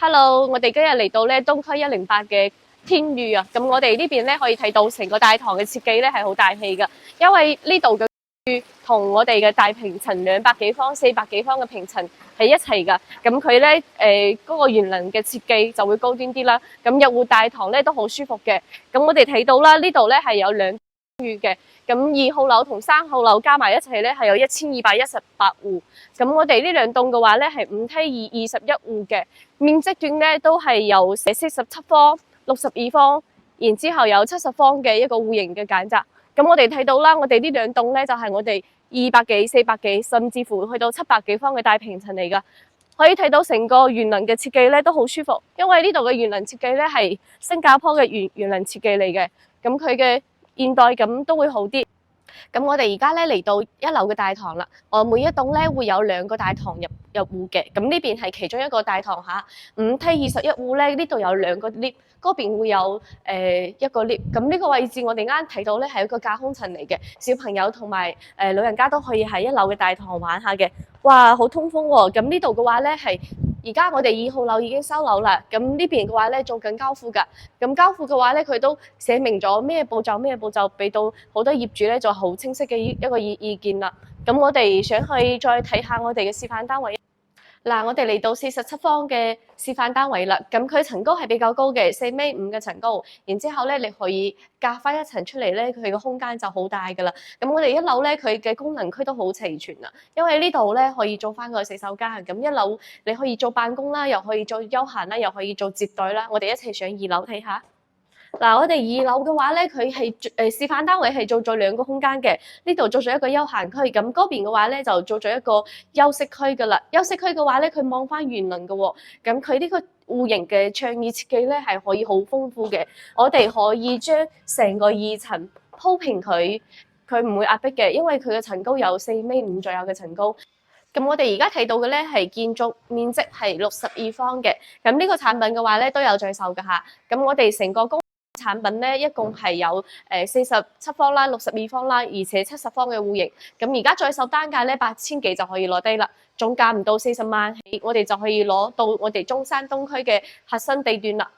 Hello，我哋今日嚟到咧東區108嘅天宇啊，咁我哋呢邊咧可以睇到成個大堂嘅設計咧係好大氣噶，因為呢度嘅同我哋嘅大平層200幾方、400幾方嘅平層係一齊噶，咁佢咧嗰個園林嘅設計就會高端啲啦，咁入戶大堂咧都好舒服嘅，咁我哋睇到啦，呢度咧係有2戶嘅。咁2號樓同3號樓加埋一齊咧係有1218戶，咁我哋呢兩棟嘅話咧係5梯221戶嘅，面積段咧都係有47方、62方，然之後有70方嘅一個戶型嘅簡雜。咁我哋睇到啦，我哋呢兩棟咧就係我哋200幾、400幾，甚至乎去到700幾方嘅大平層嚟噶。可以睇到成個園林嘅設計咧都好舒服，因為呢度嘅園林設計咧係新加坡嘅園林設計嚟嘅，咁佢嘅現代感都會好啲。咁我哋而家咧嚟到1樓嘅大堂啦，我每一棟咧會有2個大堂入戶嘅，咁呢邊係其中一個大堂嚇，5梯21戶咧，呢度有2個 lift， 嗰邊會有一個 lift， 咁呢個位置我哋啱睇到咧係一個架空層嚟嘅，小朋友同埋老人家都可以喺1樓嘅大堂玩下嘅，哇，好通風喎！咁呢度嘅話咧係。而家我哋2號樓已經收樓啦，咁呢邊嘅話咧做緊交付㗎，咁交付嘅話咧佢都寫明咗咩步驟，俾到好多業主咧就好清晰嘅一個意見啦。咁我哋想去再睇下我哋嘅示範單位。嗱，我哋嚟到47方嘅示範單位啦，咁佢層高係比較高嘅，4.5米嘅層高，然之後咧你可以隔翻一層出嚟咧，佢個空間就好大噶啦。咁我哋1樓咧佢嘅功能區都好齊全啊，因為呢度咧可以做翻個洗手間，咁1樓你可以做辦公啦，又可以做休閒啦，又可以做接待啦。我哋一齊上2樓睇下。嗱，我哋2樓嘅話咧，佢係示範單位係做咗2個空間嘅，呢度做咗一個休閒區，咁嗰邊嘅話咧就做咗一個休息區噶啦。休息區嘅話咧，佢望翻園林嘅喎，咁佢呢個戶型嘅倡議設計咧係可以好豐富嘅。我哋可以將成個2層鋪平佢唔會壓迫嘅，因為佢嘅層高有4.5米左右嘅層高。咁我哋而家睇到嘅咧係建築面積係62方嘅，咁呢個產品嘅話咧都有在售㗎嚇。咁我哋成個產品咧一共係有47方啦、62方啦，而且70方嘅戶型。咁而家在售單價咧8000幾就可以攞低啦，總價唔到40萬起，我哋就可以攞到我哋中山東區嘅核心地段啦。